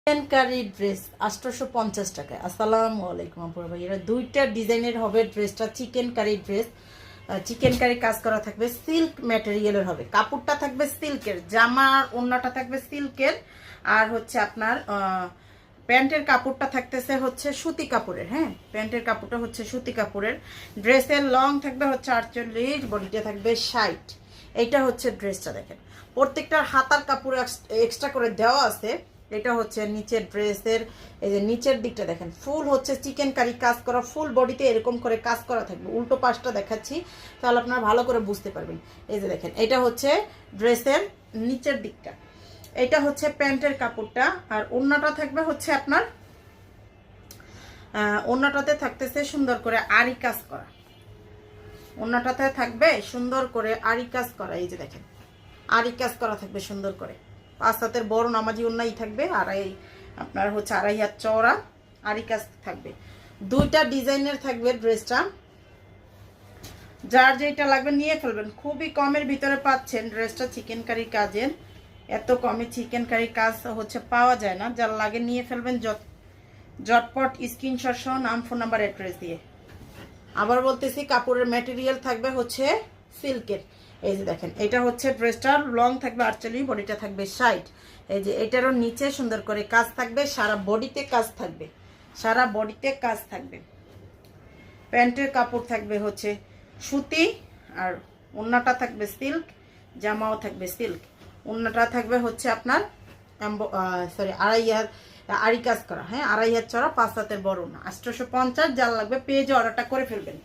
চিকেনকারি dress 850 টাকায়। আসসালামু আলাইকুম আপুরা ভাইয়েরা, দুইটা ডিজাইনের হবে ড্রেসটা। চিকেনকারি ড্রেস, চিকেনকারি কাজ করা থাকবে, সিল্ক ম্যাটেরিয়ালের হবে, কাপড়টা থাকবে সিল্কের, জামার ওড়নাটা থাকবে সিল্কের, আর হচ্ছে আপনার প্যান্টের কাপড়টা থাকতেছে হচ্ছে সুতি কাপড়ের। হ্যাঁ, প্যান্টের কাপড়টা হচ্ছে সুতি কাপড়ের। ড্রেসের লং থাকবে হচ্ছে 48, বডিটা থাকবে 60। এইটা হচ্ছে ড্রেসটা। দেখেন প্রত্যেকটার হাতার কাপড় এক্সট্রা করে দেওয়া আছে। এটা হচ্ছে নিচের ড্রেসের, এই যে নিচের দিকটা দেখেন ফুল হচ্ছে চিকেনকারি কাজ করা, ফুল বডিতে এরকম করে কাজ করা থাকবে। উল্টো পাশটা দেখাচ্ছি তাহলে আপনারা ভালো করে বুঝতে পারবেন। এই যে দেখেন এটা হচ্ছে ড্রেসের নিচের দিকটা, এটা হচ্ছে প্যান্টের কাপড়টা, আর ওড়নাটা থাকবে হচ্ছে আপনার ওড়নাটাতে থাকতেছে সুন্দর করে আরি কাজ করা, ওড়নাটাতে থাকবে সুন্দর করে আরি কাজ করা। এই যে দেখেন আরি কাজ করা থাকবে সুন্দর করে, 5 হাতের বড় নামাজি ওড়নাই থাকবে, আর এই আপনার হচ্ছে 2.5 হাত চওড়া আরি কাজ থাকবে। দুইটা ডিজাইনের থাকবে ড্রেসটা। যার যেটা লাগবে নিয়ে ফেলবেন, খুবই কমের ভিতরে পাচ্ছেন ড্রেসটা চিকেনকারি কাজের। এত কমে চিকেনকারি কাজ হচ্ছে পাওয়া যায় না। যার লাগে নিয়ে ফেলবেন ঝটপট স্ক্রিনশট সহ নাম, ফোন নাম্বার, অ্যাড্রেস দিয়ে। আবার বলতেছি কাপড়ের ম্যাটেরিয়াল থাকবে হচ্ছে সিল্কের। এই যে দেখেন এটা হচ্ছে ড্রেসটার লং থাকবে 48, বডিটা থাকবে 60। এই যে এটারও নিচে সুন্দর করে কাজ থাকবে, সারা বডিতে কাজ থাকবে, সারা বডিতে কাজ থাকবে। প্যান্টের কাপড় থাকবে হচ্ছে সুতি, আর ওড়নাটা থাকবে সিল্ক, জামাও থাকবে সিল্ক। ওড়নাটা থাকবে হচ্ছে আপনার আড়াই কাজ করা। হ্যাঁ, 2.5 হাত চড়া, 5 হাতের বড় না। 850। যার লাগবে পেজে অর্ডারটা করে ফেলবেন।